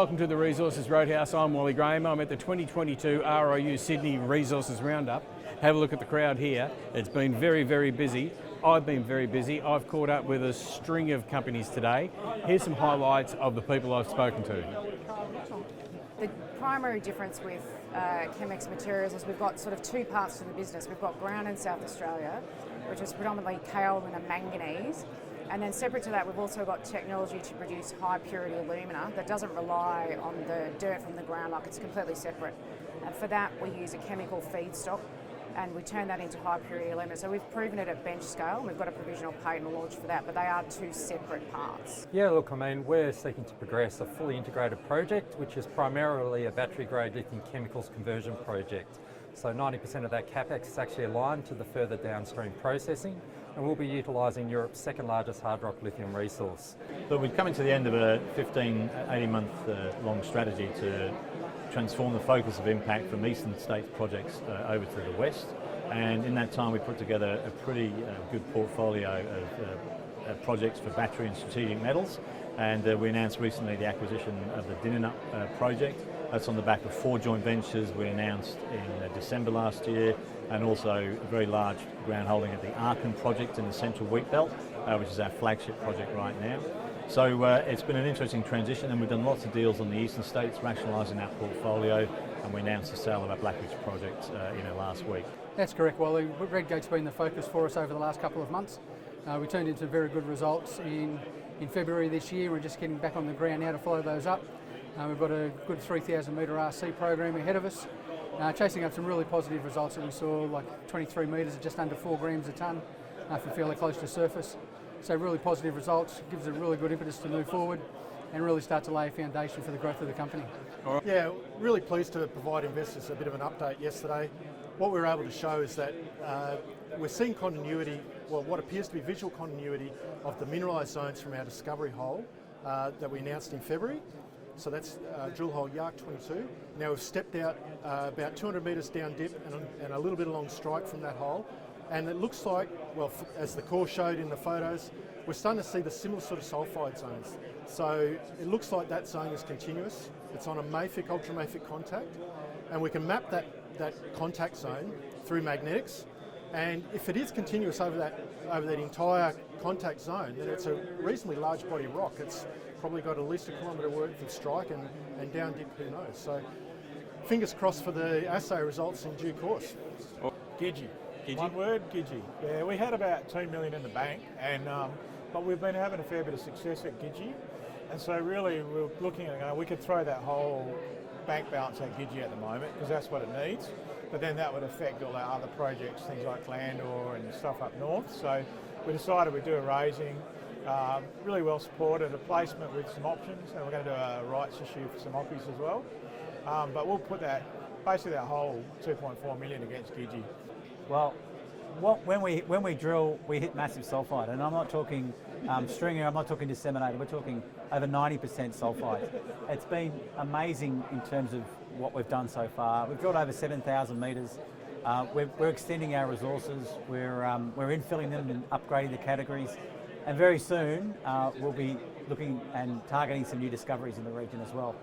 welcome to the Resources Roadhouse. I'm Wally. I'm at the 2022 RIU Sydney Resources Roundup. Have a look at the crowd here. It's been very, very busy. I've been very busy. I've caught up with a string of companies today. Here's some highlights of the people I've spoken to. The primary difference with Chemex Materials is we've got sort of two parts to the business. We've got ground in South Australia, which is predominantly kaolin and manganese. And then separate to that, we've also got technology to produce high purity alumina that doesn't rely on the dirt from the ground, like it's completely separate. And for that, we use a chemical feedstock and we turn that into high purity alumina. So we've proven it at bench scale and we've got a provisional patent launch for that, but they are two separate parts. Yeah, look, I mean, we're seeking to progress a fully integrated project, which is primarily a battery grade lithium chemicals conversion project. So 90% of that CapEx is actually aligned to the further downstream processing, and we'll be utilising Europe's second largest hard rock lithium resource. But we're coming to the end of a 18 month long strategy to transform the focus of impact from eastern states projects over to the west, and in that time we put together a pretty good portfolio of projects for battery and strategic metals, and we announced recently the acquisition of the Dinninup project. That's on the back of 4 joint ventures we announced in December last year, and also a very large ground holding at the Arkin project in the Central Wheat Belt, which is our flagship project right now. So it's been an interesting transition, and we've done lots of deals on the eastern states, rationalising our portfolio, and we announced the sale of our Blackridge project last week. That's correct, Wally. Redgate's been the focus for us over the last couple of months. We turned in some very good results in February this year. We're just getting back on the ground now to follow those up. We've got a good 3,000 metre RC program ahead of us, chasing up some really positive results that we saw, like 23 metres at just under 4 grams a tonne from fairly close to surface. So really positive results, gives a really good impetus to move forward and really start to lay a foundation for the growth of the company. Yeah, really pleased to provide investors a bit of an update yesterday. What we were able to show is that we're seeing continuity, well, what appears to be visual continuity of the mineralised zones from our discovery hole that we announced in February. So that's drill hole Yark 22. Now we've stepped out about 200 metres down dip and a little bit along strike from that hole. And it looks like, well, as the core showed in the photos, we're starting to see the similar sort of sulphide zones. So it looks like that zone is continuous. It's on a mafic, ultramafic contact, and we can map that contact zone through magnetics. And if it is continuous over that entire contact zone, then it's a reasonably large body of rock. It's probably got at least a kilometre worth of strike, and down dip, who knows. So fingers crossed for the assay results in due course. Gidgee. One word, Gidgee. Yeah, we had about 2 million in the bank, and but we've been having a fair bit of success at Gidgee, and so really we're looking at we could throw that whole bank balance at Gidgee at the moment because that's what it needs, but then that would affect all our other projects, things like Landor and stuff up north. So we decided we'd do a raising, really well supported, a placement with some options, and we're going to do a rights issue for some oppies as well. But we'll put basically that whole 2.4 million against Gidgee. Well, when we drill, we hit massive sulphide, and I'm not talking stringer, I'm not talking disseminated, we're talking over 90% sulphide. It's been amazing in terms of what we've done so far. We've drilled over 7,000 metres. We're extending our resources, we're infilling them and upgrading the categories, and very soon we'll be looking and targeting some new discoveries in the region as well.